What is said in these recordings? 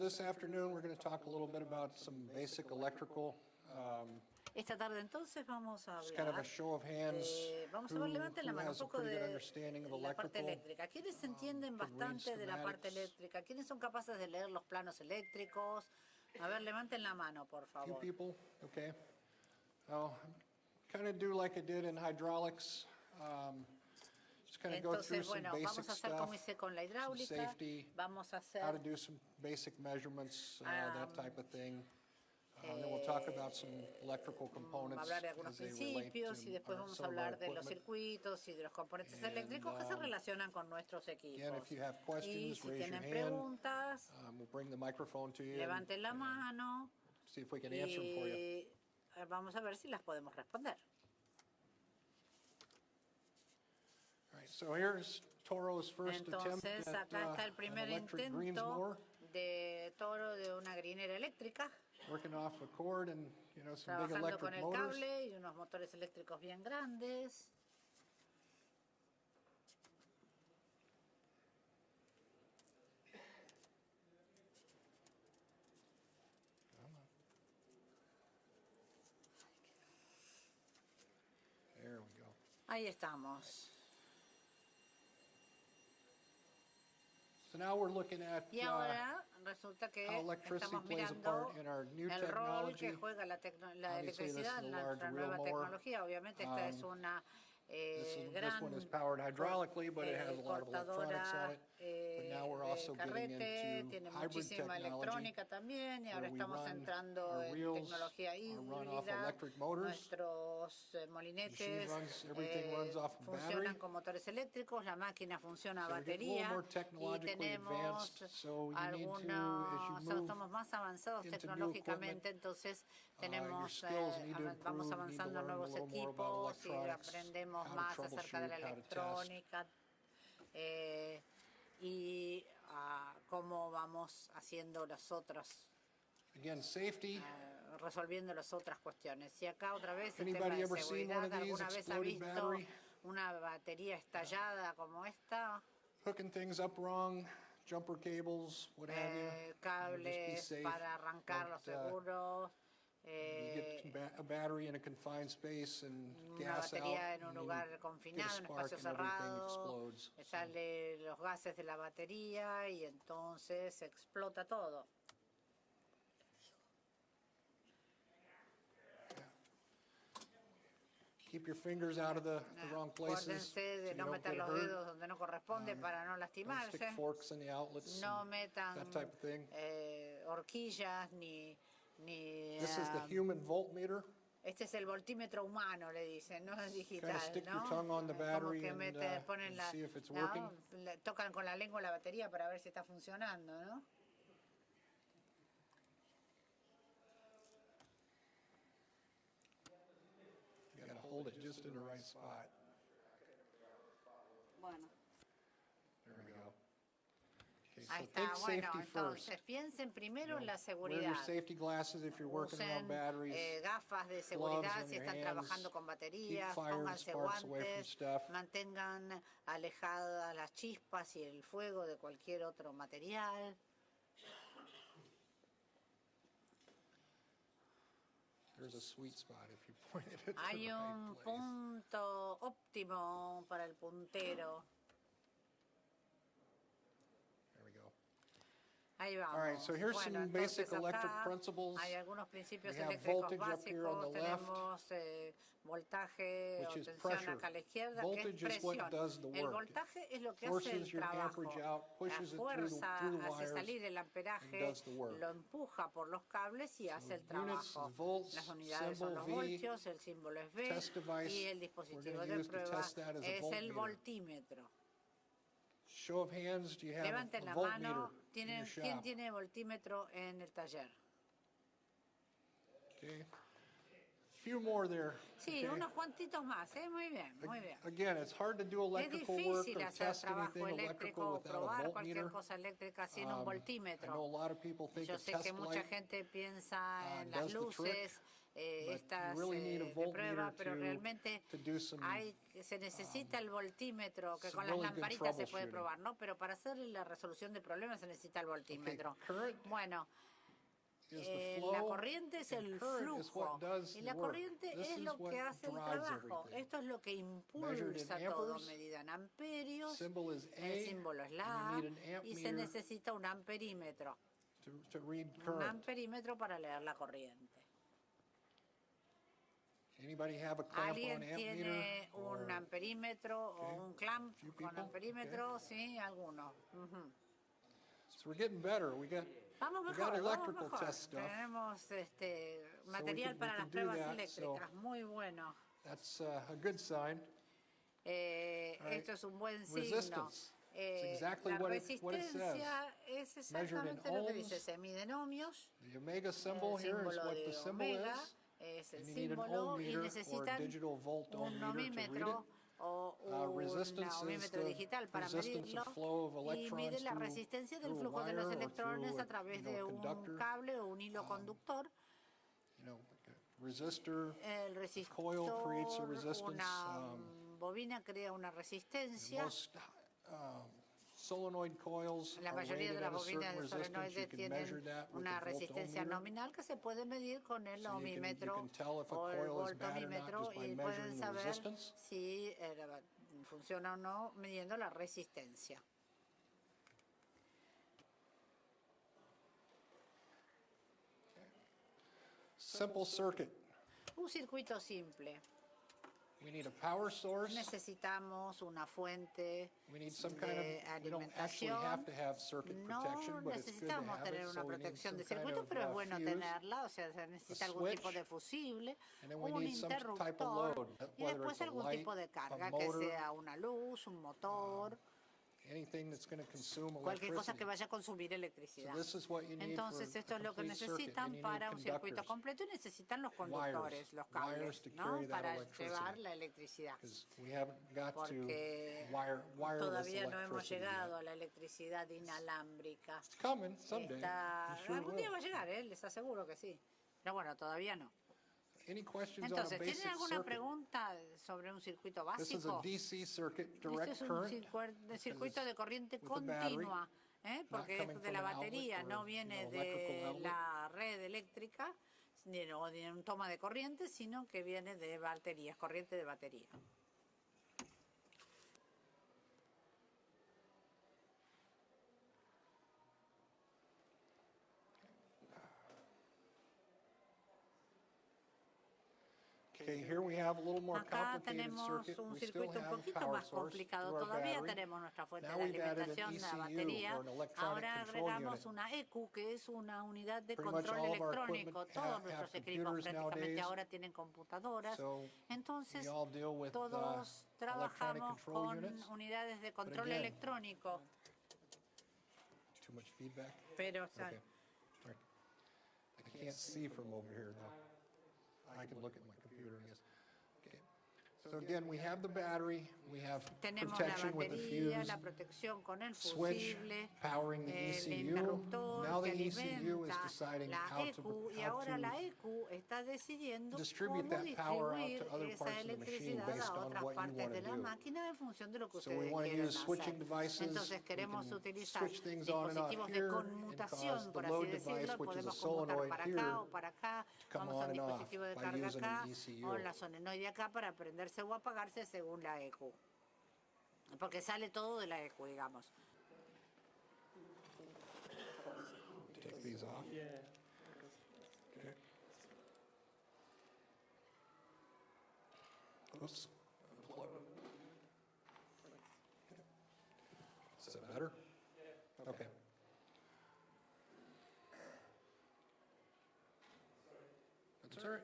This afternoon, we're going to talk a little bit about some basic electrical. Esta tarde entonces vamos a It's kind of a hablar show of hands. vamos a ver, levanten la Who mano un has a poco pretty good de understanding of la parte electrical? eléctrica. ¿Quiénes entienden Could read bastante de la parte schematics. eléctrica? ¿Quiénes son capaces de leer los planos eléctricos? A ver, levanten la mano, por Few favor. people, okay. I'll kind of do like I did in hydraulics. Just kind of go through Entonces, some bueno, basic vamos a hacer como stuff, hice con la some hidráulica. safety, Vamos a how to hacer do some basic measurements, that type of thing. Then we'll talk about some electrical components hablar de algunos as they relate principios y después to vamos a some of our hablar de los equipment. circuitos y de los componentes And, eléctricos que se relacionan con nuestros Again, equipos. if you have Y questions, si raise your tienen hand. preguntas, We'll bring the microphone to you. levanten la mano See if we can answer them for you. y vamos a ver si las podemos responder. All right, so here's Toro's first attempt Entonces, at acá está el an primer electric greens intento mower, de Toro de una grinera eléctrica, working off a cord and, some big trabajando con electric el motors. cable y unos motores eléctricos bien grandes. There we go. Ahí estamos. So now we're looking at Y ahora resulta que how electricity estamos plays a mirando part in our new el rol que technology. juega la Obviously, this electricidad is a en large nuestra wheel nueva mower. tecnología. Obviamente esta es una This gran one is powered hydraulically, but it has a lot of electronics on cortadora it. But now we're also de getting carrete, into tiene hybrid muchísima technology, electrónica también y ahora where we estamos run entrando our en reels tecnología run off híbrida. electric motors. Nuestros molinetes Everything runs off a funcionan battery. con motores eléctricos, la máquina funciona a So we're getting a little batería more y technologically tenemos advanced, so you need to, as you algunos, move estamos más avanzados into new tecnológicamente, equipment, entonces your tenemos, skills need to vamos improve, need to avanzando en learn a nuevos little more about equipos y electronics, aprendemos how to más acerca de la troubleshoot, how to test. electrónica y cómo vamos haciendo las otras, Again, safety. resolviendo las otras cuestiones. Y acá otra vez el tema Anybody de ever seen one seguridad. of these ¿Alguna vha exploded visto battery? una batería estallada como esta? Hooking things up wrong, jumper cables, what have you. Just be Cables safe. para arrancar los seguros. You get a battery in a confined space and Una gas out, batería en un and lugar you confinado, get a en un spark espacio and everything cerrado, explodes. salen los gases de la batería y entonces explota todo. Keep your fingers out of the wrong places. Acuérdense So de you no don't meter get los hurt. dedos donde no corresponde para no Don't lastimarse. stick forks in the outlets. No and metan that type of thing. horquillas ni This is the human voltmeter. este es el voltímetro humano, le dicen, no es digital, stick your ¿no? tongue on the Como battery que and, ponen see if it's ¿no? working. Tocan con la lengua la batería para ver si está funcionando, ¿no? You gotta hold it just in the right spot. Bueno. There we go. Okay, Ahí so está, think bueno, safety first. entonces piensen primero en la Wear seguridad. your safety glasses if you're working around Usen batteries. gafas de gloves seguridad on si your están hands, trabajando con baterías, keep fire and pónganse sparks away from guantes, stuff. mantengan alejadas las chispas y el fuego de cualquier otro material. There's a sweet spot if you point it at the Hay right un place. punto óptimo para el puntero. There we go. Ahí vamos. All right, so here's Bueno, some basic entonces electric acá principles. hay algunos principios We have eléctricos voltage up here on básicos. the left, Tenemos voltaje o which is tensión pressure. acá a la izquierda, Voltage que es is what presión. does the El work. voltaje es lo que hace Forces el your trabajo. amperage out, La pushes it fuerza through the hace wires, salir el and amperaje, does the work. lo empuja por los cables y hace el units trabajo. is volts, Las unidades son symbol los V, voltios, el símbolo es V test device, y el we're dispositivo gonna de use to prueba test that as a es el voltmeter. voltímetro. Show of hands, do you have Levanten a la voltmeter mano. in your ¿Quién shop? tiene voltímetro en el taller? Okay. few more there. Sí, okay? unos cuantitos más, ¿eh? Muy bien, muy bien. Again, it's hard to do Es electrical work difícil or hacer test trabajo anything eléctrico electrical o without a probar cualquier voltmeter. cosa eléctrica sin un I know a voltímetro. lot of people think Yo a sé que test mucha light gente piensa en las does the trick, luces, but you estas really need a de voltmeter prueba, pero realmente to do some se necesita el voltímetro, que some con las really good lamparitas se puede troubleshooting. probar, ¿no? Pero para hacer la resolución de problemas se necesita el voltímetro. Current Bueno, is the la flow, corriente es and el current is what flujo does y the la work. corriente This es is lo what que hace el drives trabajo. everything. Esto es lo que Measured in impulsa todo, amperes, medida en amperios. symbol is El A, símbolo es la and A you need an amp y se meter necesita un amperímetro. to read Un current. amperímetro para leer la corriente. Anybody have a clamp ¿Alguien on amp meter? tiene Or- un amperímetro Okay. o un clamp Few con people? amperímetro? Sí, algunos. Ujú. So we're getting better. We got Vamos we got mejor, vamos electrical mejor. test stuff. Tenemos we material can para las do pruebas that, eléctricas. so- Muy bueno. That's a good sign. All right. Esto es un buen signo. Resistance. It's exactly La what it resistencia es Measured in exactamente lo que ohms. dice. Se mide en ohmios. The omega El symbol here is símbolo what the de symbol omega is. es el And you need an símbolo ohm y meter or a necesitan digital volt ohm un meter to read ohmímetro it. o un Resistance is ohmímetro the digital para resistance medirlo of flow of y mide electrons la through resistencia del a flujo de wire los or electrones through a través a de un conductor. cable o un hilo conductor. You know, like a resistor, El coil creates a resistor, resistance. una bobina crea una resistencia. Most solenoid coils La are mayoría rated de las at a bobinas certain de resistance. You solenoide can measure tienen that with una the resistencia voltometer. nominal que se puede medir con el So you ohmímetro can tell if a o el coil is bad or not voltomímetro just by y measuring pueden the saber resistance. si funciona o no midiendo la resistencia. Simple circuit. Un circuito simple. We need a power source. Necesitamos una fuente We need some kind of, de we don't actually have alimentación. to have circuit No protection, but it's good to necesitamos have tener it. una So we need protección de some kind circuito, of pero es bueno fuse. tenerla, o sea, se necesita algún tipo switch, de fusible, and then we un need some type of interruptor load, y whether después it's a algún light, tipo de a carga, que motor, sea una luz, un motor, anything that's going to consume cualquier cosa electricity. que vaya a consumir So electricidad. this is what you need Entonces for esto a es lo que complete circuit. necesitan And you para need un circuito conductors, completo y necesitan los conductores, los wires cables, to ¿no? carry that Para electricity. llevar la electricidad. because we haven't got to Porque wireless todavía no hemos electricity llegado yet. a la electricidad inalámbrica. It's coming someday. Está... It sure Algún día will. va a llegar, les aseguro que sí. Pero bueno, todavía no. Any questions Entonces, on a ¿tienen basic alguna circuit? pregunta sobre un circuito This is a básico? DC circuit, Esto direct es un current. circuito de corriente with a battery, continua, porque coming es de from la an outlet batería, or, no viene electrical de outlet. la red eléctrica o de un toma de corriente, sino que viene de baterías, corriente de batería. Okay, here we have a little more Acá complicated tenemos circuit. un We still circuito un have a poquito power más source complicado. through our Todavía battery. tenemos nuestra fuente Now de we've added an alimentación de la ECU, batería. or an electronic Ahora control agregamos unit. una ECU, que es una unidad de Pretty much control all of our electrónico. equipment Todos have nuestros equipos computers prácticamente nowadays. ahora tienen computadoras. So Entonces, we all deal with todos electronic trabajamos control con units. unidades de control again, electrónico. Too much feedback? Pero, o sea, Okay. All right. I can't see from over here though. I can look at my computer, I guess. Okay. So again, we have the battery, we have tenemos la protection with the batería, fuse, la protección con el switch fusible, powering the el ECU. interruptor Now que the ECU is alimenta deciding la how ECU y to ahora la ECU está decidiendo distribute cómo that power out distribuir to other esa parts of the machine electricidad based a on otras what you partes want de to la do. máquina en función de lo que So we ustedes want to quieren use switching hacer. devices. Entonces We queremos can utilizar switch things on and off dispositivos de here and conmutación, cause the por así load device, decirlo, which is a podemos conmutar solenoid para here, acá o para acá, come vamos a on un and off dispositivo de by carga using an acá ECU. o la solenoide de acá para prenderse o apagarse según la ECU. Porque sale todo de la ECU, digamos. Take these off. Okay. Oops. Is that better? Okay. That's all right.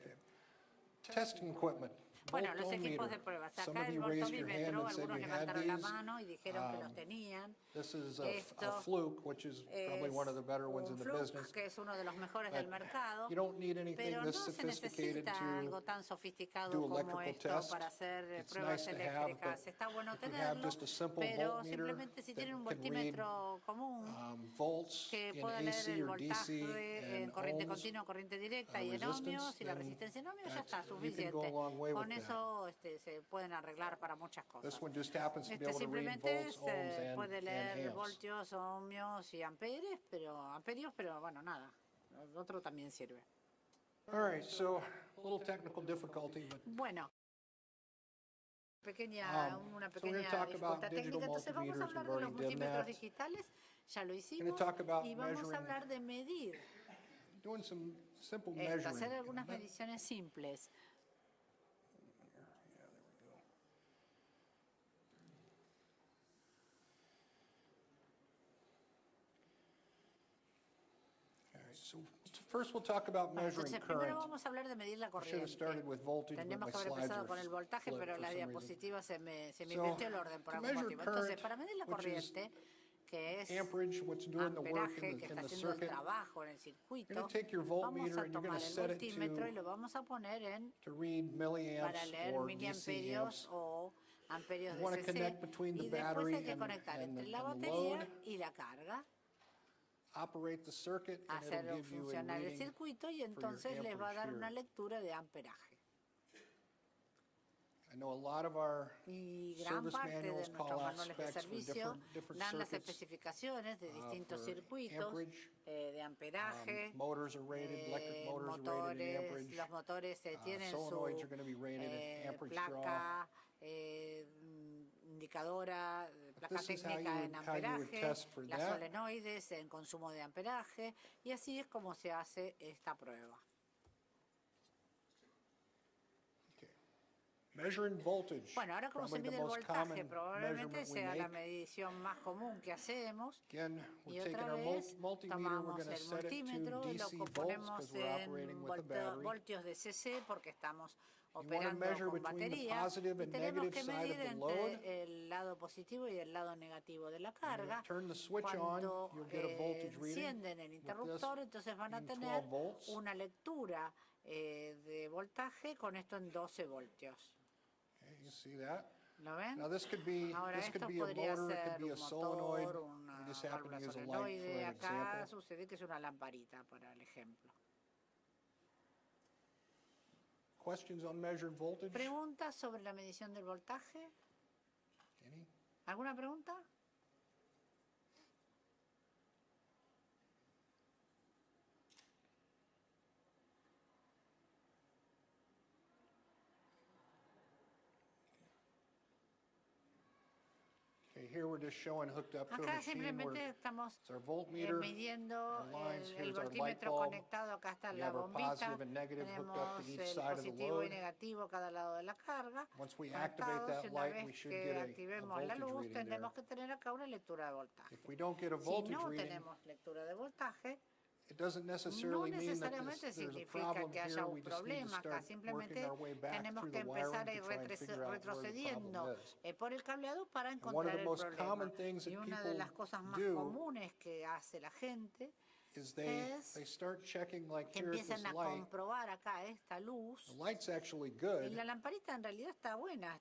Okay. Testing equipment. Bueno, los equipos de voltometer. pruebas. Some Acá of el you raised your hand voltomímetro, and said algunos you had levantaron la these. mano y dijeron que los tenían. This is a Esto Fluke, which is probably one of the better ones in un the Fluke, business. que es uno de los mejores del But mercado, you don't need anything pero this no se sophisticated necesita algo to tan sofisticado do como electrical esto test. para hacer It's pruebas nice to have, eléctricas. but Está bueno if you have tenerlo, just a simple pero voltmeter simplemente si that tienen un can read voltímetro común volts que in pueda leer AC el or DC voltaje en and corriente ohms, continua, corriente directa y en resistance, ohmios y la then resistencia en ohmios, ya that's- está you can go a suficiente. long way Con with that. eso se pueden arreglar para muchas cosas. This one just happens to be able to read Simplemente volts, ohms, puede leer and amps. voltios, ohmios y amperios, pero bueno, nada. El otro también sirve. All right, so a little technical difficulty, but Bueno, una so we're pequeña gonna talk about dificultad digital técnica. Entonces vamos a multimeters. hablar We've de los already done multímetros that. digitales, ya lo Gonna hicimos, talk about y vamos a measuring, hablar de medir, doing some simple hacer measuring. algunas mediciones simples. All right, so first we'll talk about measuring Entonces, current. primero vamos a hablar de medir la I should have corriente. started with voltage, but Tendríamos my que haber slides empezado are con el voltaje, split pero for la some reason. diapositiva se me So, invirtió el orden por to algún measure motivo. Entonces, current, para medir la which is corriente, que es amperage, what's doing the work amperaje, in que the está haciendo el circuit, trabajo en el you're circuito, going to take your vamos voltmeter a and you're going tomar to el set it voltímetro y lo vamos a poner to read para milliamps leer or DC miliamperios amps. o amperios You de want to CC, connect between the y después battery hay que and, conectar and, entre the, la and the batería load, y la carga, operate the circuit, and hacerlo it'll give you a funcionar el reading circuito y for your entonces les va a dar amperage una here. lectura de amperaje. I know a lot of our Y gran service parte de manuals nuestros call out manuales de specs for servicio different dan las circuits. especificaciones de distintos For circuitos, amperage, de amperaje, motors are rated, electric motors are rated in amperage. los motores tienen Solenoids are su going to be rated in amperage draw. placa indicadora, placa this is how técnica you en would- how you would amperaje, test for las that. solenoides en consumo de amperaje, y así es como se hace esta prueba. Okay. Measuring voltage. Bueno, ahora como se probably mide the el most voltaje, common probablemente measurement we sea la make. medición más común que hacemos. Again, Y we're taking otra our vez multimeter, we're tomamos going to el set it to multímetro y lo DC volts ponemos because we're operating en with a battery. voltios de CC porque estamos You want to operando measure con between the batería, positive y and tenemos negative que side of medir the load. entre el lado positivo y el lado negativo de la carga. Turn the switch on, Cuando you'll get a voltage reading. encienden el interruptor, entonces van a being tener 12 volts. una lectura de voltaje con esto en 12 voltios. Okay, you see that? ¿Lo ven? Now this could be Ahora this could esto be a podría motor, it ser could be a un solenoid. motor, We una just happen to válvula use a light for solenoide. an Acá example. sucede que es una lamparita para el ejemplo. Questions on measured voltage? ¿Preguntas sobre la medición del voltaje? Any? ¿Alguna pregunta? Okay, here we're just showing hooked up to a Acá machine where simplemente estamos it's our voltmeter. midiendo our lines. el Here's our light voltímetro bulb. conectado. Acá está We la have our bombita. positive and negative hooked up to Tenemos each el side of the positivo y load. negativo a cada lado de la carga. Once we activate Conectados, that y una light, we vez should que get a activemos la voltage luz, reading there. tendremos que tener acá una lectura de voltaje. If we don't get a Si voltage no reading, tenemos lectura de voltaje, it doesn't no necessarily mean that necesariamente there's a significa problem que haya here. un We just need to problema acá, start working simplemente our way back tenemos through que the wiring empezar a ir to try and figure out where the problem retrocediendo is. por el cableado para And one of encontrar the el most problema. common things that Y una de people las cosas más do comunes que hace la gente is they es start checking like que here at this empiezan a light. comprobar acá esta luz, The light's actually y good, la lamparita en realidad está buena,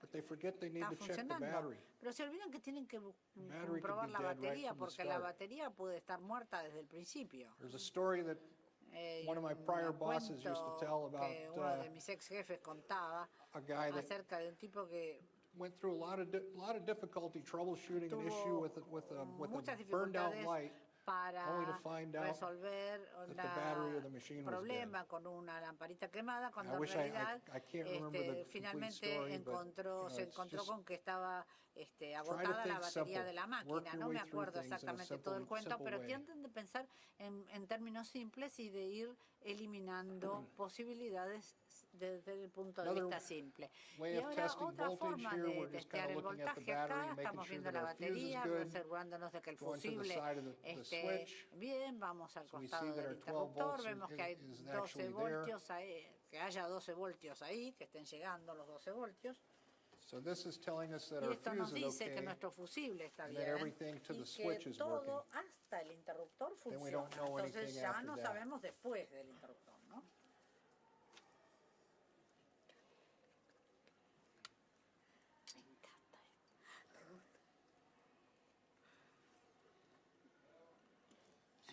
but they forget they need está to check the funcionando, battery. pero se olvidan que tienen que battery could comprobar be la dead right batería, from the porque la start. batería puede estar muerta desde el principio. There's a story that one of my prior Un bosses used to cuento tell about que uno de mis ex jefes contaba a guy that acerca de un tipo que went through a lot of difficulty troubleshooting an issue tuvo with muchas a burned out dificultades light, para only to find out resolver the battery of the un machine was problema con una lamparita quemada, cuando I en wish realidad I can't remember the complete finalmente story, but, se it's encontró just con que estaba agotada la think batería simple. de la Work máquina. your No way me through acuerdo things in a exactamente todo el cuento, simple pero way. tienden de pensar en términos simples y de ir eliminando posibilidades desde el punto de Another vista simple. way Y of ahora testing otra voltage forma here, de we're just testear kinda el looking at the voltaje battery, acá, making estamos sure viendo that la our fuse is batería, good, asegurándonos de que el going to the fusible side of the esté switch. bien, vamos al So we costado see that del our 12 interruptor, volts vemos que hay is 12 actually there. voltios ahí, que haya 12 voltios ahí, que estén llegando los 12 voltios. So this is telling us that Y our esto nos fuse is dice que okay, nuestro fusible está and that bien everything to the y switch que is working. todo hasta el interruptor Then we funciona. don't know Entonces anything ya after no that. sabemos después del interruptor, ¿no? Me encanta esto. ¿Te gusta?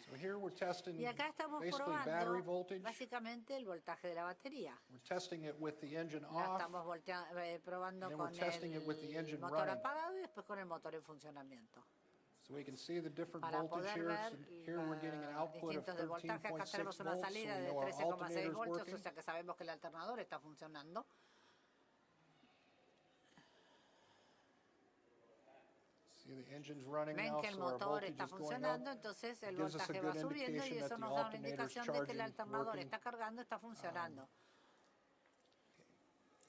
So here we're testing Y acá estamos basically battery probando voltage. básicamente el voltaje de la batería. We're testing it with the engine La off. estamos probando and then we're con testing it with the el engine motor running. apagado y después con el motor en funcionamiento. So we can see the different Para voltage poder here. ver So here we're getting an output of distintos de voltaje, acá 13.6 tenemos una volts, so salida we de know our 13,6 alternator is voltios, working. o sea que sabemos que el alternador está funcionando. See the engine's running Ven now, que el so our motor voltage está is going up. funcionando, entonces el Gives us a voltaje va good subiendo y indication eso that nos the da una alternator's indicación de que el charging, alternador working. está cargando, está funcionando.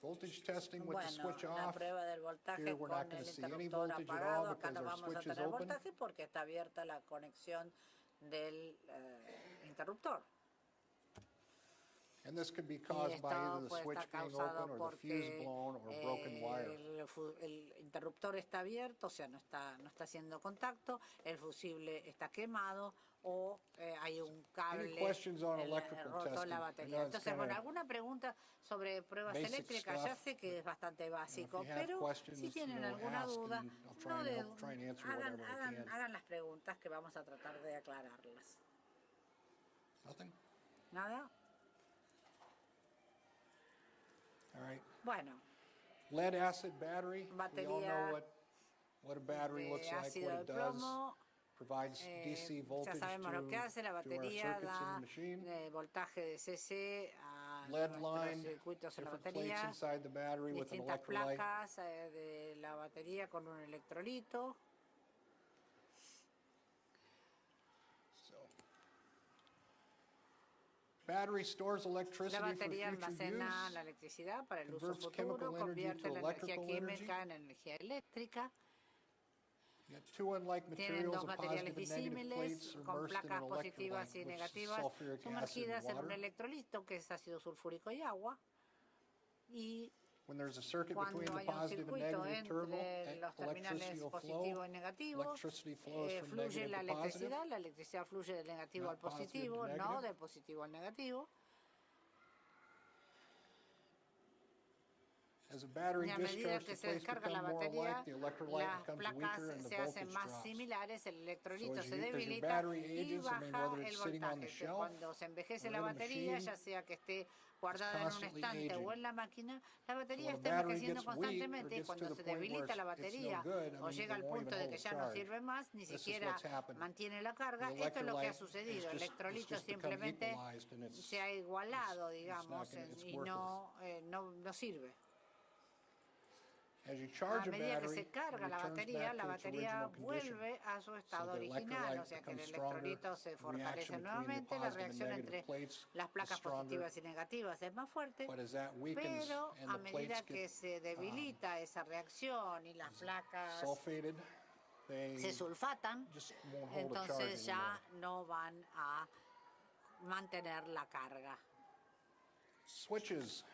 Voltage testing with the Bueno, switch la off. prueba del voltaje Here we're con not going el to see any interruptor voltage at all apagado, acá because no our vamos a switch is tener open. voltaje porque está abierta la conexión del interruptor. And this could be Y caused by either esto the puede switch estar being causado open or the fuse porque blown or broken wire. el interruptor está abierto, o sea, no está haciendo contacto, el fusible está quemado o hay un cable questions on electrical roto en la testing? I batería. know it's Entonces, bueno, kinda alguna pregunta sobre pruebas basic eléctricas, ya stuff, sé que es bastante básico, if you have pero questions, si tienen alguna ask duda, and I'll try no and de- help, try and answer whatever I can. hagan las preguntas que vamos a tratar de aclararlas. Nothing? ¿Nada? All right. Bueno, Lead acid battery. We all Batería know what a battery de looks like, ácido what de it does. plomo. Provides DC Ya voltage sabemos lo que hace, la to our batería circuits in da the machine. voltaje de CC a Lead nuestros line, circuitos en la different plates batería, inside the battery with an distintas electrolyte. placas de la batería con un electrolito. So, battery stores La electricity for batería future almacena use. la electricidad para el uso converts futuro, chemical energy convierte to la energía electrical química en energía eléctrica. You got two unlike Tienen materials, dos a materiales positive and negative plates disímiles con immersed in placas an positivas electrolyte, y which is negativas sulfuric acid sumergidas and en un water. electrolito que es ácido sulfúrico y agua. Y When there's a circuit cuando between the hay un positive and circuito negative terminal, entre los terminales electricity will positivo flow. y negativo, Electricity flows from fluye negative la to positive. electricidad fluye del negativo Not al positive to positivo, no negative. del positivo al negativo. As a battery Y a medida discharge, que the se plates descarga la become more batería, alike, the electrolyte las becomes placas weaker and the se hacen voltage más drops. similares, el So electrolito as se your debilita battery y ages, I mean, baja whether el it's sitting on the voltaje. shelf Cuando se envejece or la in a batería, machine, ya sea que esté guardada en un constantly estante aging. o en la máquina, la batería when a está battery envejeciendo gets weak or constantemente y gets to cuando the se point where debilita la it's no batería good, I o mean, llega it al won't punto even de hold que a ya no charge. sirve más, ni This is siquiera what's happened. mantiene la carga, The esto es lo que ha electrolyte sucedido. El has electrolito just become simplemente equalized and it's, se ha igualado, it's not digamos, it's y worthless. no sirve. As you A charge a medida que battery, se carga it la returns batería, back la to its batería original condition. vuelve a su estado the original, electrolyte o sea que el becomes stronger, electrolito se the fortalece reaction between the nuevamente, la positive and reacción negative entre plates las is placas stronger. positivas y negativas es más fuerte, But as that weakens pero and a the medida plates que get se debilita esa reacción y las placas sulfated, se they sulfatan, just won't hold a charge entonces ya anymore. no van a mantener la carga. Switches.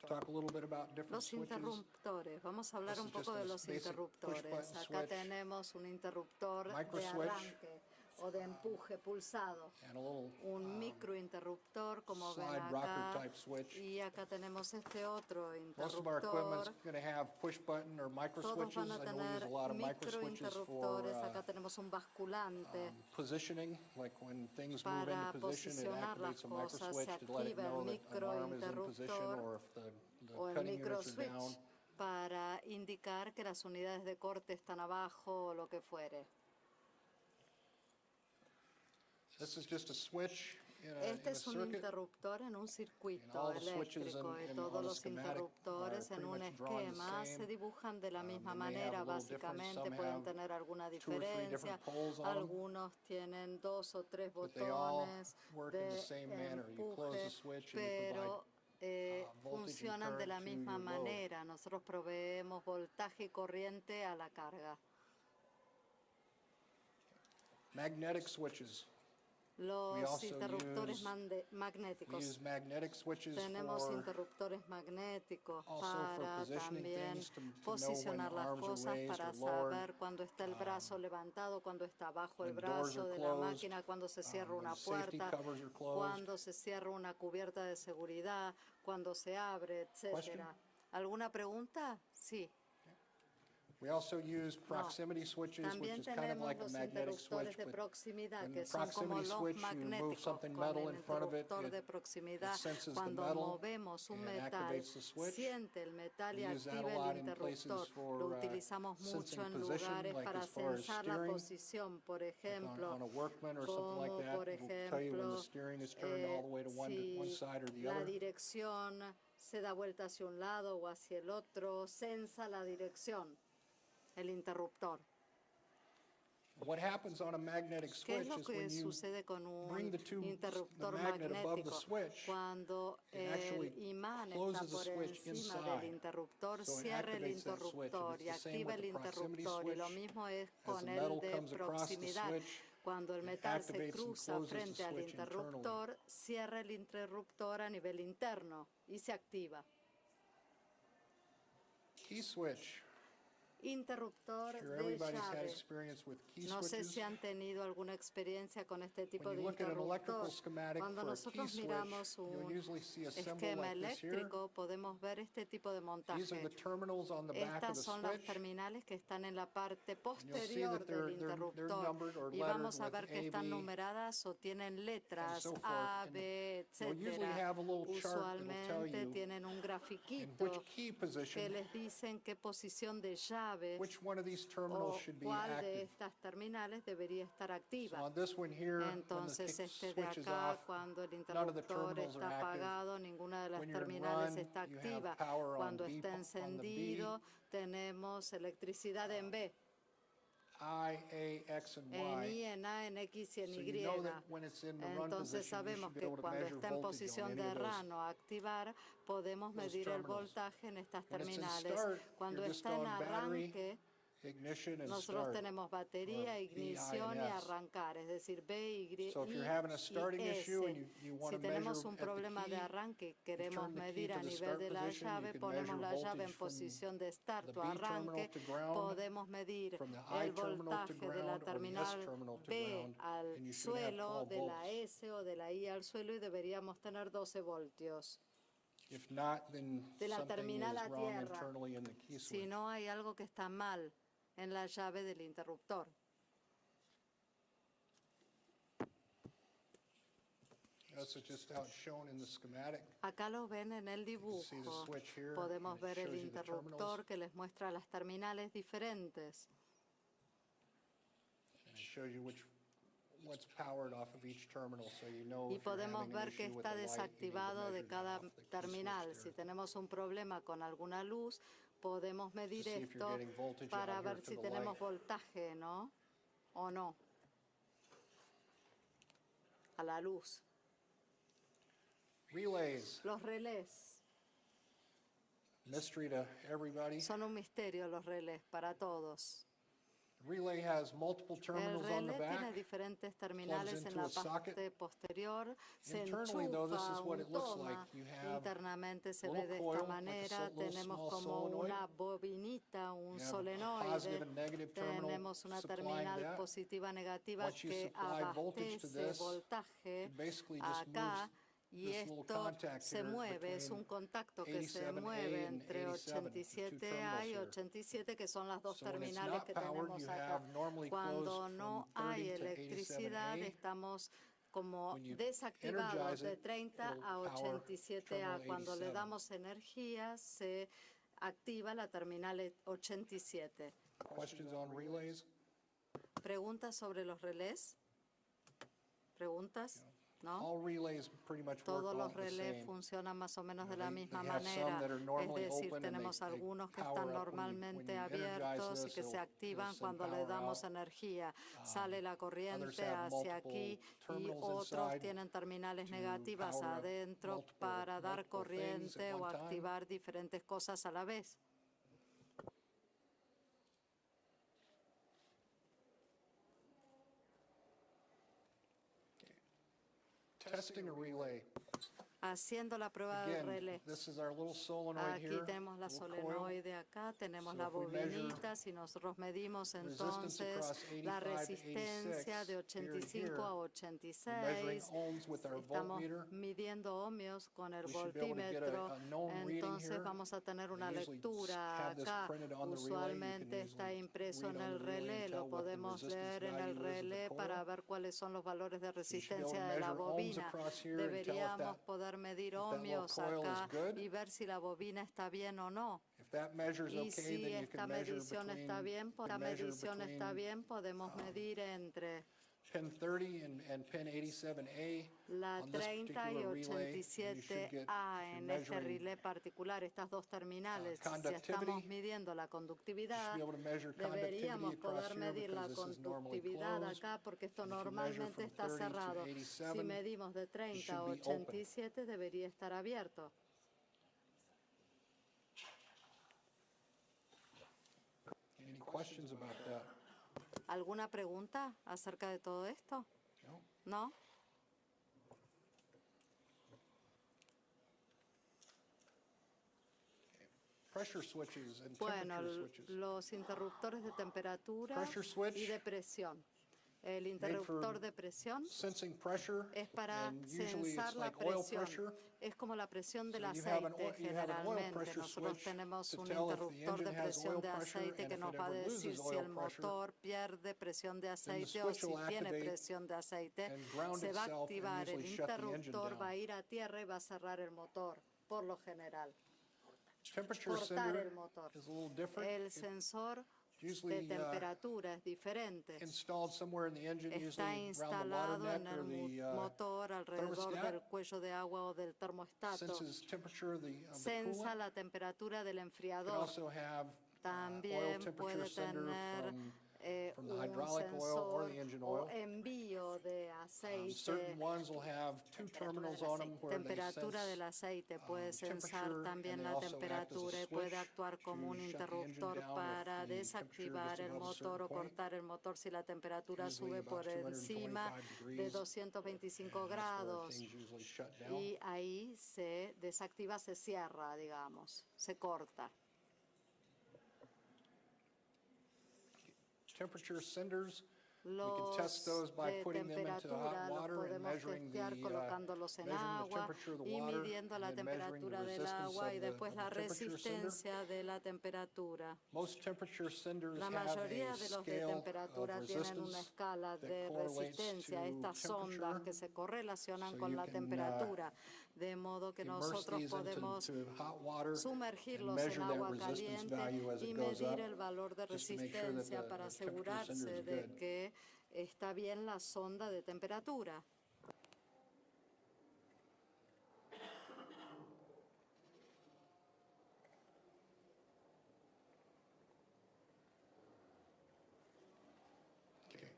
Talk a little bit about different Los switches. interruptores. Vamos a hablar This un is just poco a de los basic interruptores. push-button Acá switch, tenemos un interruptor micro de switch, arranque o de empuje pulsado. and a little Un microinterruptor, como ven slide rocker acá. type switch. Y acá tenemos este otro Most of our equipment's interruptor. going to have push button or micro Todos switches. van a I know we use tener a lot of micro switches for microinterruptores. Acá tenemos un basculante positioning, like when things move para into position, it posicionar las activates a micro cosas. switch Se to let it activa el know that an arm is in position microinterruptor or if the o el cutting units are microswitch down. para indicar que las unidades de corte están abajo o lo que fuere. This is just a switch in Este a es un circuit. interruptor en un And circuito all the switches eléctrico y on todos a los schematic interruptores are en un pretty much drawn the esquema same. se dibujan de la misma They may have manera, a little difference. básicamente Some pueden have tener alguna 2 or 3 diferencia, different poles on them, algunos tienen 2 o 3 but they all botones work in the de same manner. You close the empuje, switch and you pero voltage and funcionan de la current to misma your load. manera. Nosotros proveemos voltaje y corriente a la carga. Magnetic switches. Los also interruptores we magnéticos. use magnetic switches Tenemos for interruptores magnéticos also for para positioning también things to know when posicionar the las arms are cosas, raised para or lowered, saber cuándo está el brazo levantado, cuándo está bajo el when doors brazo are de la closed, máquina, cuándo se cierra when una safety puerta, covers are closed. cuándo se cierra una cubierta de seguridad, cuándo se abre, etcétera. ¿Alguna pregunta? Sí. We also use proximity switches, which También is kind of tenemos like a los magnetic interruptores switch, de but proximidad, when que the son como proximity los switch, you move magnéticos. something Con metal el in front of it, interruptor de it proximidad, senses the cuando metal movemos un and metal, activates the switch. siente el metal y We use that a activa lot el in places interruptor. for, Lo utilizamos mucho sensing en position, lugares like para as far as censar la steering, posición, por like ejemplo, on a workman or something like como that. por It'll tell you when the ejemplo, steering is turned all the way to one si side or the la other. dirección se da vuelta hacia un lado o hacia el otro, sensa la dirección, el interruptor. What happens on a magnetic ¿Qué es switch lo is que when you sucede con un bring the interruptor magnet above the magnético? switch, Cuando it actually el imán está closes the por switch encima del inside. interruptor, So it cierra el activates that switch. And interruptor y it's the same activa with el the proximity interruptor. Y lo switch. mismo es As con the el metal de comes across the proximidad. switch, Cuando el it metal se activates and cruza closes the frente al switch internally. interruptor, cierra el interruptor a nivel interno y se activa. Key switch. Interruptor Sure, de everybody's had llave. experience with key No sé switches. si han tenido alguna experiencia con este tipo When de you look at an electrical interruptor. schematic Cuando for a key nosotros switch, miramos you'll un usually see a symbol esquema like this here. eléctrico, podemos ver este tipo de These are the montaje. terminals on the back of Estas the son las switch. terminales que están en la parte And you'll see posterior that del they're interruptor. numbered or Y lettered vamos a with ver que A, están B, numeradas o tienen letras so forth. A, And B, they'll usually etcétera. have a little chart that'll tell Usualmente you tienen un in grafiquito which key que position, les dicen qué posición de llave which one of these terminals o should be cuál de active. estas terminales debería estar So activa. on this one here, when the Entonces este de switch is acá, off, cuando el none of the interruptor terminals are está active. apagado, ninguna de las When you're in terminales run, está you activa. have power on Cuando B, está on the B, encendido, tenemos electricidad en B, I, A, X, and en Y. Y, en A, en X y en So Y. you know that when it's in the run Entonces position, you sabemos should be que able to cuando measure está en voltage on posición any de of those. run o activar, podemos those medir el terminals. voltaje en estas When it's in terminales. start, Cuando you're just está en on battery, arranque, ignition, and nosotros start. tenemos batería, or B, I, ignición and y S. arrancar, es decir, B, Y, So if you're I having a starting y issue and S. you want Si to tenemos measure un at the problema key, de arranque, queremos turn the key medir to a the nivel start de la position, you llave, can ponemos measure la llave voltage en from posición de the start B o arranque, terminal to ground, podemos medir from the I el terminal to voltaje de la ground, or the S terminal terminal to B ground, al and you should have suelo, 12 de la volts. S o de la I al suelo y deberíamos tener 12 voltios. If not, then De la something terminal is a wrong tierra. internally in the key Si switch. no, hay algo que está mal en la llave del interruptor. This is just how it's shown in the schematic. Acá lo ven en el You can see the dibujo. switch here, Podemos and it ver el shows you the interruptor terminals. que les muestra las terminales diferentes. And it shows you what's powered off of each terminal, so you know Y if you're podemos having an ver que issue with está the light, you need to desactivado de measure cada off the key terminal. switch Si there. tenemos un problema con alguna luz, podemos medir see if you're esto getting voltage para out here ver to si the tenemos light. voltaje, ¿no? O no. A la luz. Relays, Los relés. mystery to everybody. Son un misterio los relés para todos. Relay has multiple El terminals on the relé tiene back. diferentes terminales en into la a socket. parte posterior. Se Internally, though, this is enchufa what un it looks toma. like. You have Internamente se a ve little de coil, esta like a manera. little Tenemos small como solenoid. una bobinita, un You have a positive solenoide. and negative terminal Tenemos una supplying terminal that. positiva negativa Once you que supply voltage to abastece this, voltaje it basically just acá. moves Y this little esto contact se here mueve, es between un contacto que se 87A mueve and entre 87, the two 87A y terminals 87, que son las dos So when it's terminales not que powered, tenemos you acá. have normally Cuando closed no from 30 hay to electricidad, 87A. estamos como When you desactivados energize de it, 30 it'll a power 87A. terminal Cuando le 87. damos energía, se activa la terminal 87. Questions on relays? ¿Preguntas sobre los relés? ¿Preguntas? ¿No? All relays pretty much work Todos all los the relés same. funcionan más o menos de la They misma have some manera. that are Es normally decir, open and tenemos they algunos que power están up when you normalmente energize abiertos y this, que se it'll activan send cuando le power damos out. energía. Sale la Others corriente have hacia multiple aquí y terminals otros inside tienen terminales to negativas power up adentro multiple- para dar multiple things corriente at o one time. activar diferentes cosas a la vez. testing a relay. Haciendo la prueba del Again, relé. this is our little solenoid Aquí here, tenemos la little coil. solenoide acá, tenemos So la if we measure bobinita, si nosotros medimos resistance entonces across la 85 to resistencia de 86 85 a we're measuring 86, ohms with our estamos voltmeter. midiendo ohmios con el We should be able to get voltímetro, a known reading entonces here. vamos a tener una They usually lectura have this acá, printed on the relay. You can usualmente está usually impreso read en on el the relay relé, and lo tell what the podemos resistance leer en el value is of the relé coil. para ver cuáles son los valores de You should be able resistencia to de la measure ohms bobina. across here and tell if Deberíamos that poder medir that little ohmios coil is acá good. y ver si la bobina está bien o no. If that measures Y okay, si then you esta can measure medición está between, bien, you can measure between podemos medir entre pin 30 and pin 87A la on this 30 y particular relay. And you should get, 87A if you're en este measuring, relé particular, estas dos terminales. Si conductivity, estamos midiendo la you should conductividad, be able to measure conductivity deberíamos across poder here medir la because this is normally conductividad closed. acá porque esto And if you measure normalmente from está 30 to cerrado. 87, Si medimos de 30 a should be open. 87 debería estar abierto. Any questions about that? ¿Alguna pregunta acerca de todo esto? No? ¿No? Pressure switches and Bueno, temperature switches. los interruptores de temperatura Pressure switch y de presión. El interruptor de presión Sensing pressure, es para and usually censar it's la like oil presión. pressure. Es como la presión del So you have an aceite you have an oil generalmente. pressure Nosotros switch tenemos to un tell if the interruptor de engine has presión oil de pressure aceite and que if nos it va a ever decir loses si oil el pressure, motor pierde presión de aceite o switch si will tiene activate presión de aceite. and ground Se va a itself and activar el usually shut the engine interruptor, down. va a ir a tierra y va a cerrar el motor, por lo general. Temperature Cortar sender el motor. is a little different. El It's sensor de usually temperatura es diferente. installed somewhere in the engine, Está usually around the water instalado en neck or el the motor alrededor thermostat. del cuello de agua o del termostato. senses temperature of the Censa coolant. la temperatura del It can enfriador. also have oil También temperature puede sender tener from the un hydraulic oil or sensor the engine o oil. envío de aceite. Certain ones will have two terminals on them where they Temperatura sense del aceite puede censar temperature, también and they la also act as a temperatura y puede switch actuar como to un shut the engine interruptor down para if the desactivar temperature el gets above a motor o certain point. cortar el motor si la temperatura Usually sube about por encima 225 de degrees, 225 and that's where grados. things usually shut down. Y ahí se desactiva, se cierra, digamos, se corta. Temperature senders, we can Los test those by de putting them into hot temperatura los water and podemos measuring the, testear colocándolos en measuring the agua temperature of the y water, midiendo la and then measuring the temperatura del resistance agua of y the- después of la the temperature sender. resistencia de la temperatura. Most temperature senders La have mayoría a de los de scale of temperatura tienen una resistance escala that de correlates resistencia, to estas ondas temperature. que se correlacionan So con you la can, temperatura, de modo que immerse nosotros these podemos into hot water and sumergirlos measure en that agua resistance caliente value as y it goes medir up, el valor de just to make sure that resistencia para the temperature sender asegurarse is de good. que está bien la sonda de temperatura. Okay.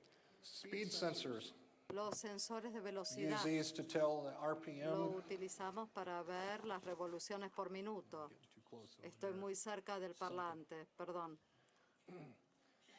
Speed sensors. Los sensores de We velocidad use these to tell the lo RPM. utilizamos para ver las revoluciones por minuto. Too close over Estoy there. muy cerca del parlante, perdón.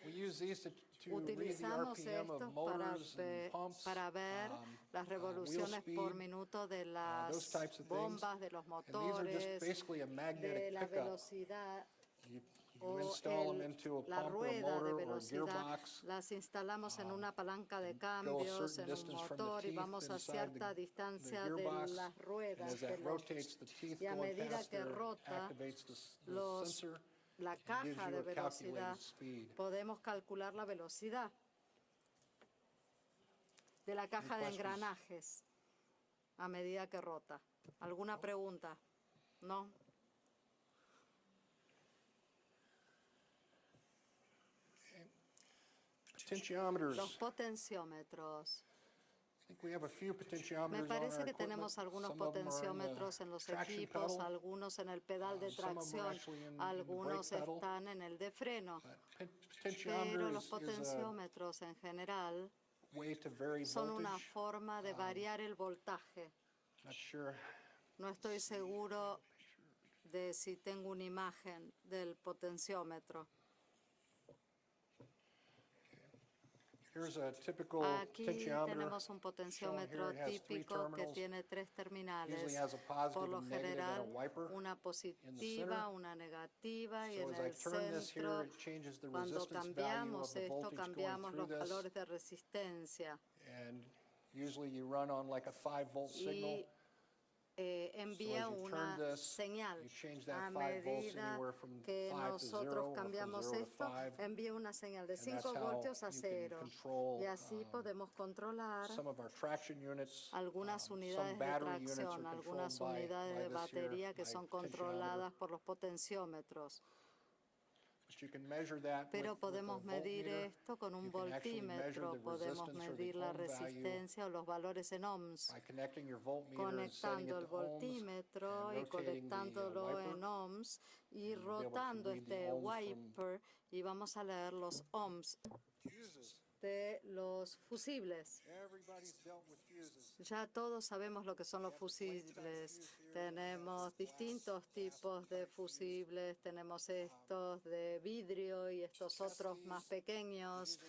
We use these to read the Utilizamos RPM estos of motors and pumps, para ver las wheel revoluciones por speed, minuto de those las types of things. bombas, de los And these are just motores, basically a de magnetic la pickup. velocidad You o install them into a la pump or a rueda motor de or a velocidad. gearbox. Las instalamos en una palanca de Go a cambios, certain en un distance from the motor y teeth vamos a inside cierta the distancia de gearbox. las And ruedas. as that rotates, the teeth y a going medida past que there rota, activates the los- sensor. la and gives caja you de a velocidad, calculated speed. podemos calcular la velocidad de la caja de questions? engranajes a medida que rota. ¿Alguna pregunta? ¿No? Potentiometers. Los potenciómetros. I think we have a few potentiometers Me on parece our que equipment. tenemos algunos Some of them are in the potenciómetros en los traction equipos, pedal. algunos en el pedal de Some of them are tracción, actually in the algunos brake pedal. están en el de freno. Potentiometer Pero los is a potenciómetros en general way to vary son una voltage. forma de variar el voltaje. Not sure. No estoy seguro de si tengo una imagen del potenciómetro. Here's a typical Aquí potentiometer. tenemos un potenciómetro shown here. It has three típico que terminals. tiene 3 Usually terminales. has a positive Por lo and negative and a general, wiper. una center. positiva, una negativa, y So en as I el turn this here, centro, it changes the cuando resistance value of cambiamos the esto, voltage going cambiamos through los this. valores de resistencia And usually you run on like a 5-volt signal. y envía So as you turn una this, señal. you change A that 5 volts medida anywhere from que 5 to 0 nosotros or from cambiamos 0 to esto, 5. envía una señal de And 5 that's how voltios a you can 0. control Y así podemos controlar some of our traction units. algunas Some unidades de battery units are tracción, algunas controlled unidades by de this here, batería que my son potentiometer. controladas por los potenciómetros. But you can measure that Pero with a podemos medir voltmeter. esto con un You can actually measure voltímetro, the podemos resistance or the medir la ohm value resistencia o los valores en ohms, by connecting your voltmeter and setting conectando it el to ohms voltímetro and y rotating the conectándolo wiper. en ohms y and be able to rotando read the este ohms from wiper, y vamos a leer los ohms fuses. de los fusibles. Everybody's dealt with fuses. Ya todos sabemos lo que son los fusibles. Tenemos distintos tipos de fusibles. Tenemos estos de vidrio y estos otros más pequeños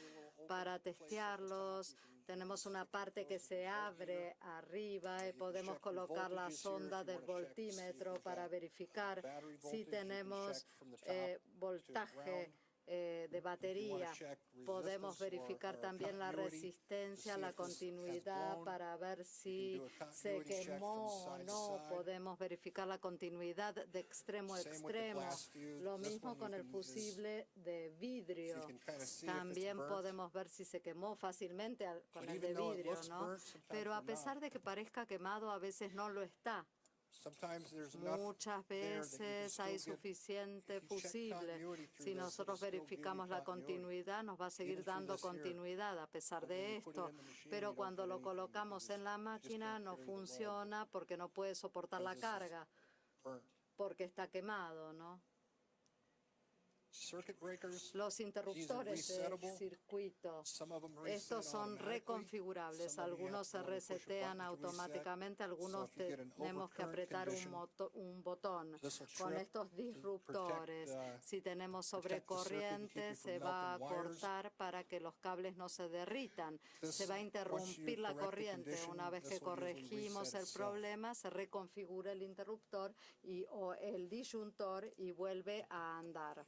para testearlos. Tenemos una parte que se abre arriba y podemos colocar la sonda del voltímetro para verificar si tenemos voltaje de batería. Podemos verificar también la resistencia, la continuidad para ver si se quemó o no. Podemos verificar la continuidad de extremo a extremo. Lo mismo con el fusible de vidrio. También podemos ver si se quemó fácilmente con el de vidrio, ¿no? Pero a pesar de que parezca quemado, a veces no lo está. Muchas veces hay suficiente fusible. Si nosotros verificamos la continuidad, nos va a seguir dando continuidad a pesar de esto. Pero cuando lo colocamos en la máquina, no funciona porque no puede soportar la carga, porque está quemado, ¿no? Los interruptores de circuito, estos son reconfigurables. Algunos se resetean automáticamente, algunos tenemos que apretar un botón. Con estos disruptores, si tenemos sobrecorriente, se va a cortar para que los cables no se derritan. Se va a interrumpir la corriente. Una vez que corregimos el problema, se reconfigura el interruptor o el disyuntor y vuelve a andar.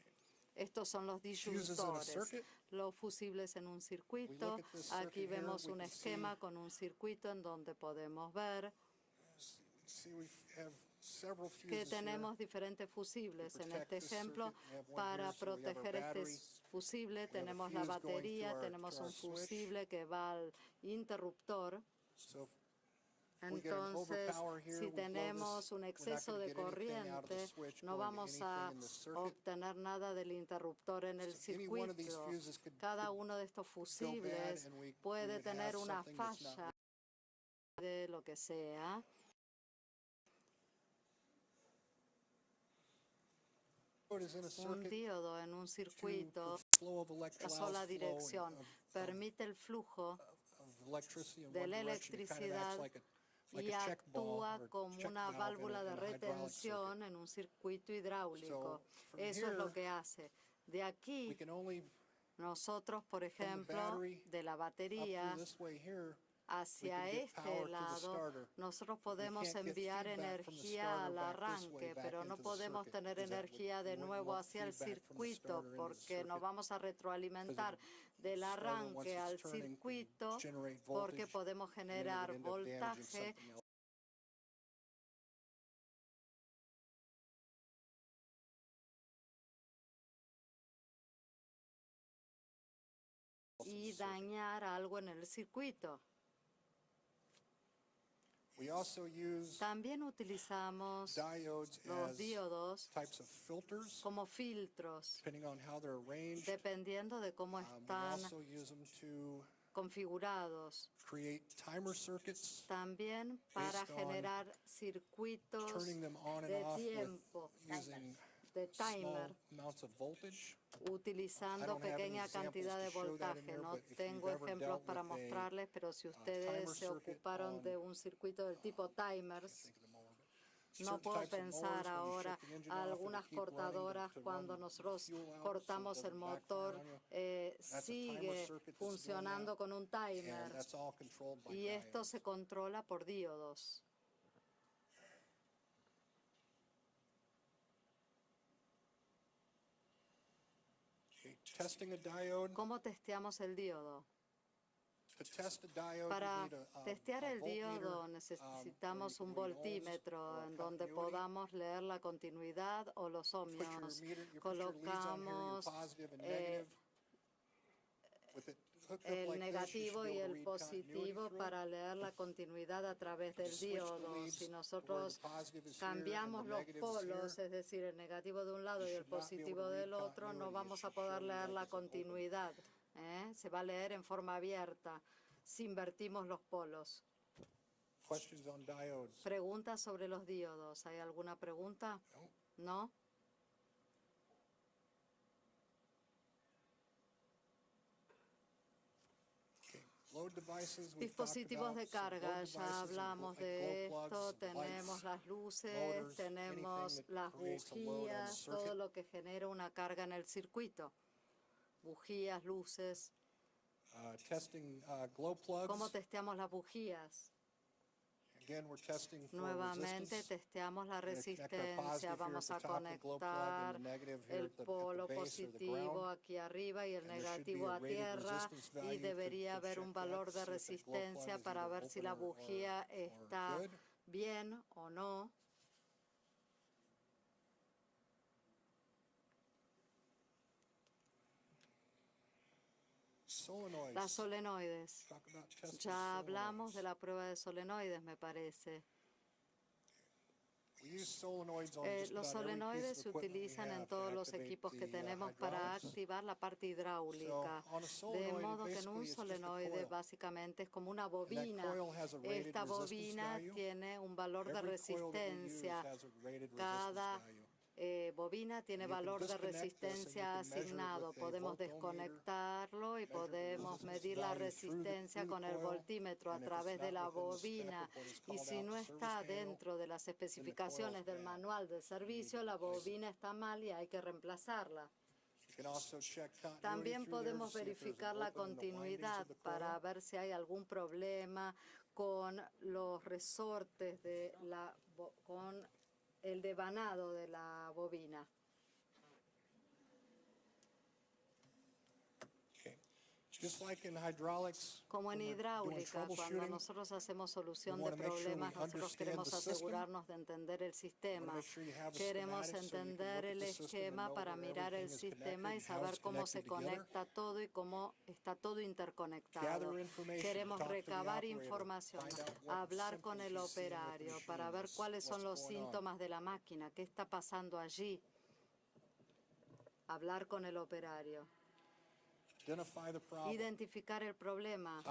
Estos son los disyuntores, los fusibles en un circuito. Aquí vemos un esquema con un circuito en donde podemos ver que tenemos diferentes fusibles. En este ejemplo, para proteger este fusible tenemos la batería, tenemos un fusible que va al interruptor. Entonces, si tenemos un exceso de corriente, no vamos a obtener nada del interruptor en el circuito. Cada uno de estos fusibles puede tener una falla de lo que sea. Un diodo en un circuito, una sola dirección, permite el flujo de la electricidad y actúa como una válvula de retención en un circuito hidráulico. Eso es lo que hace. De aquí, nosotros, por ejemplo, de la batería hacia este lado, nosotros podemos enviar energía al arranque, pero no podemos tener energía de nuevo hacia el circuito porque nos vamos a retroalimentar del arranque al circuito porque podemos generar voltaje y dañar algo en el circuito. También utilizamos los diodos como filtros, dependiendo de cómo están configurados. También para generar circuitos de tiempo, de timer, utilizando pequeña cantidad de voltaje. No tengo ejemplos para mostrarles, pero si ustedes se ocuparon de un circuito del tipo timers, No puedo pensar ahora a algunas cortadoras cuando nosotros cortamos el motor, sigue funcionando con un timer y esto se controla por díodos. ¿Cómo testeamos el diodo? Para testear el diodo necesitamos un voltímetro en donde podamos leer la continuidad o los ohmios. Colocamos el negativo y el positivo para leer la continuidad a través del diodo. Si nosotros cambiamos los polos, es decir, el negativo de un lado y el positivo del otro, no vamos a poder leer la continuidad. Se va a leer en forma abierta si invertimos los polos. Preguntas sobre los diodos. ¿Hay alguna pregunta? ¿No? Dispositivos de carga, ya hablamos de esto, tenemos las luces, tenemos las bujías, todo lo que genera una carga en el circuito. Bujías, luces. ¿Cómo testeamos las bujías? Nuevamente testeamos la resistencia. Vamos a conectar el polo positivo aquí arriba y el negativo a tierra y debería haber un valor de resistencia para ver si la bujía está bien o no. Las solenoides. Ya hablamos de la prueba de solenoides, me parece. Los solenoides se utilizan en todos los equipos que tenemos para activar la parte hidráulica. De modo que en un solenoide básicamente es como una bobina. Esta bobina tiene un valor de resistencia. Cada bobina tiene valor de resistencia asignado. Podemos desconectarlo y podemos medir la resistencia con el voltímetro a través de la bobina. Y si no está dentro de las especificaciones del manual de servicio, la bobina está mal y hay que reemplazarla. También podemos verificar la continuidad para ver si hay algún problema con los resortes de con el devanado de la bobina. Como en hidráulica, cuando nosotros hacemos solución de problemas, nosotros queremos asegurarnos de entender el sistema. Queremos entender el esquema para mirar el sistema y saber cómo se conecta todo y cómo está todo interconectado. Queremos recabar información, hablar con el operario para ver cuáles son los síntomas de la máquina, qué está pasando allí. Hablar con el operario. Identificar el problema.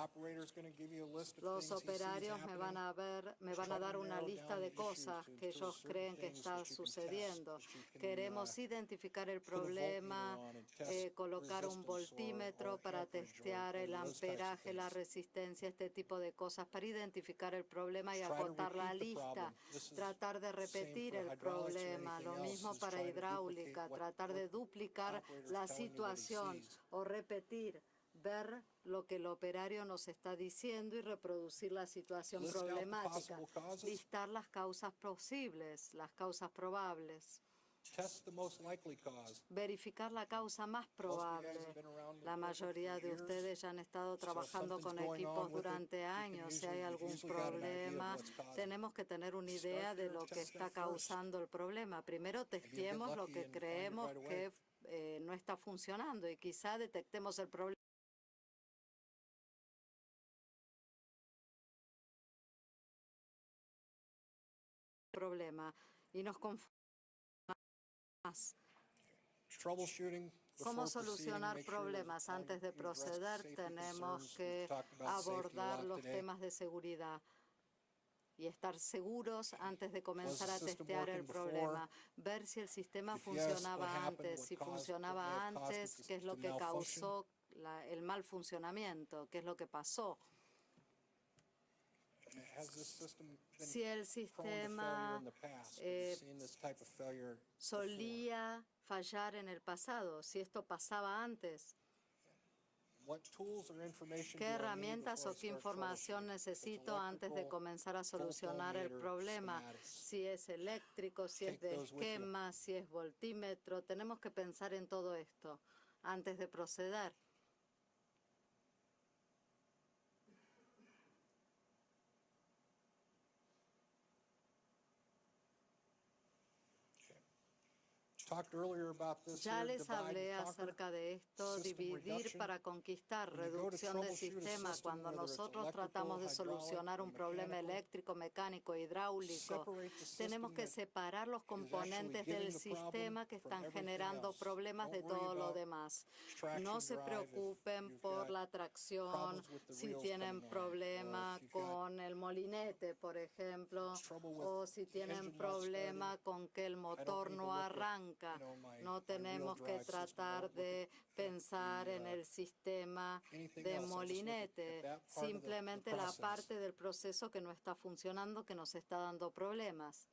Los operarios me van a dar una lista de cosas que ellos creen que está sucediendo. Queremos identificar el problema, colocar un voltímetro para testear el amperaje, la resistencia, este tipo de cosas, para identificar el problema y acotar la lista. Tratar de repetir el problema. Lo mismo para hidráulica, tratar de duplicar la situación o repetir, ver lo que el operario nos está diciendo y reproducir la situación problemática. Listar las causas posibles, las causas probables. Verificar la causa más probable. La mayoría de ustedes ya han estado trabajando con equipos durante años. Si hay algún problema, tenemos que tener una idea de lo que está causando el problema. Primero testeemos lo que creemos que no está funcionando y quizá detectemos el problema y nos confundimos más. ¿Cómo solucionar problemas? Antes de proceder, tenemos que abordar los temas de seguridad y estar seguros antes de comenzar a testear el problema. Ver si el sistema funcionaba antes. Si funcionaba antes, ¿qué es lo que causó el mal funcionamiento? ¿Qué es lo que pasó? Has this system been Si el prone to failure sistema in the past? Have you seen this type of failure before? solía fallar en el pasado, si esto pasaba antes. What tools or information ¿Qué do I need herramientas before o I qué start información troubleshooting? If it's necesito antes de electrical, comenzar a volt solucionar el meter, problema? schematics. Si es eléctrico, si es Take de those with you. esquema, si es voltímetro. Tenemos que pensar en todo esto antes de proceder. Talked earlier about this Ya here, les divide and hablé conquer. acerca de esto, system dividir reduction. para conquistar, When you go to reducción de troubleshoot a sistema. system, Cuando whether it's nosotros electrical, tratamos de hydraulic, solucionar or un problema mechanical, eléctrico, mecánico, hidráulico, separate the tenemos system que that separar los componentes giving del the problem sistema que from están everything generando else. problemas de Don't worry todo lo about demás. traction No se drive if preocupen you've por got la tracción, problems with the si reels tienen coming on, problema or if you've got con el molinete, por ejemplo, trouble with o si the tienen engine not problema starting. con que el I don't motor need to no look at, arranca. my No tenemos real que drive system. tratar Don't look de at pensar en el sistema anything de else. I just look at molinete, that part of the simplemente la process. parte del proceso que no está funcionando, que nos está dando problemas.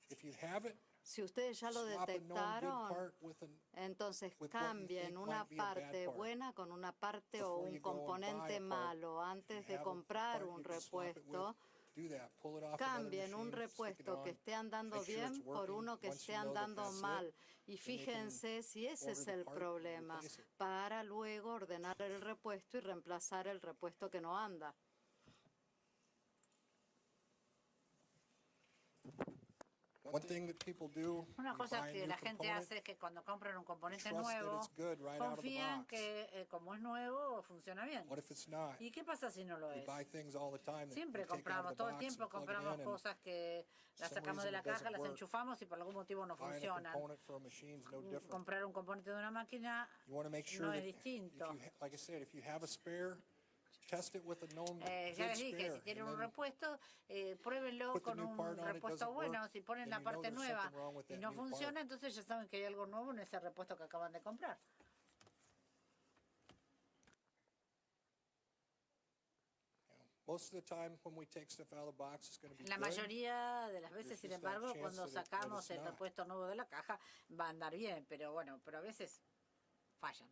If you have it, Si ustedes ya lo swap a known good detectaron, part with an entonces with what you cambien think una might be a bad parte part. buena con una parte o Before un you go and buy componente a part, malo. if Antes you de have a comprar part un you can swap it with, repuesto, do that. Pull it off another cambien un machine, stick it repuesto que on, esté andando make sure it's bien por working. uno que Once esté you know that andando that's it, mal. Y then you can fíjense si ese order es the el part and problema, replace it. para luego ordenar el repuesto y reemplazar el repuesto que no anda. One thing that people do Una when you cosa buy a que new la gente component, hace es que cuando compran un componente trust that nuevo, it's good right out of the confían box. que como es nuevo, funciona bien. What if it's not? ¿Y qué pasa si no lo We es? buy things all the time that Siempre we take out of compramos, the todo el box tiempo and plug it compramos in, and cosas que las some sacamos de reason la it doesn't caja, las work. enchufamos y por algún motivo no buying a funcionan. component for a machine is no different. Comprar un componente de una máquina You want to make sure no that es if distinto. like I said, if you have a spare, test it with a known Ya good les dije, spare. si tienen and un then repuesto, pruébenlo put the con new part un on, it repuesto doesn't bueno. work, Si ponen then la you know parte there's nueva something wrong with y that no new part. funciona, entonces ya saben que hay algo nuevo en ese repuesto que acaban de comprar. Most of the time when we take stuff out of the box, it's going to be La good. mayoría de las veces, There's sin just that embargo, chance cuando that sacamos it's el not. repuesto nuevo de la caja, va a andar bien, pero bueno, pero a veces fallan.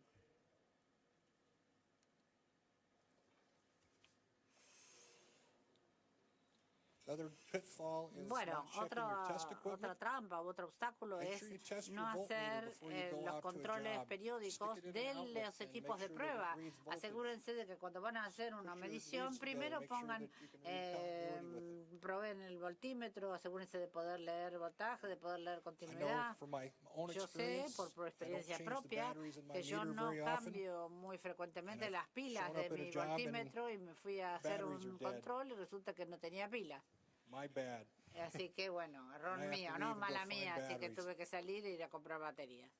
Another pitfall is Bueno, not checking your test otra equipment. trampa u otro obstáculo Make es sure you test no your voltmeter hacer before you go los out to a controles job. periódicos Stick it in de an outlet los and equipos make de sure that it prueba. reads voltage. Asegúrense de que cuando van a hacer una Put your medición, leads together, primero make sure pongan, that you can read continuity with it. prueben el voltímetro, asegúrense de poder leer voltaje, de poder leer I know continuidad. from my own Yo sé experience, por I don't experiencia change the propia batteries in my que yo meter no very often. cambio muy frecuentemente And I've las pilas shown de up at a mi job and voltímetro y me fui a hacer batteries are un dead. control y resulta que no tenía pila. My bad. Así que bueno, error And I have to mío, leave no and go mala find mía, así que batteries. tuve que salir e ir a comprar baterías.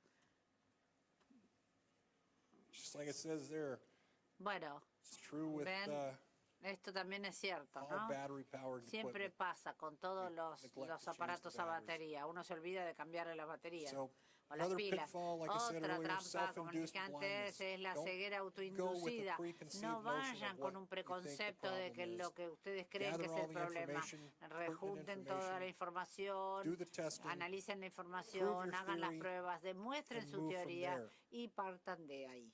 Just like it says there, Bueno, it's true with ven, esto también es cierto, all ¿no? battery-powered Siempre equipment. pasa con todos neglect to change los aparatos the a batteries. batería. Uno se olvida de cambiarle las baterías So, o las another pilas. pitfall, like I said Otra earlier, trampa, como les self-induced dije antes, blindness. es la Don't ceguera go with a autoinducida. preconceived No notion vayan of con what un you think the preconcepto de que problem is. lo que ustedes creen Gather que es all el the problema. information, pertinent Rejunten toda la do información, the testing, analicen la prove información, your hagan las theory, pruebas, demuestren and su move from teoría there. y partan de ahí.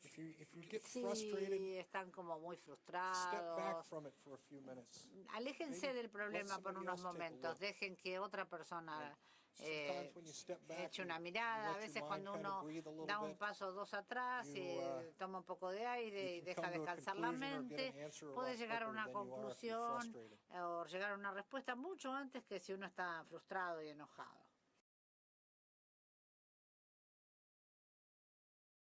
If you get frustrated, Si están como muy step back frustrados, from it for a few minutes. aléjense Maybe del problema let por somebody unos else take a momentos, look. dejen que otra persona Sometimes when you step back, eche una you mirada. A let your veces mind cuando kind of uno breathe a little da un bit, paso o dos atrás you, y toma un poco de aire y you can deja come to a descansar la conclusion or get mente, an answer a puede lot llegar a quicker una than you are if you're conclusión frustrated. o llegar a una respuesta mucho antes que si uno está frustrado y enojado.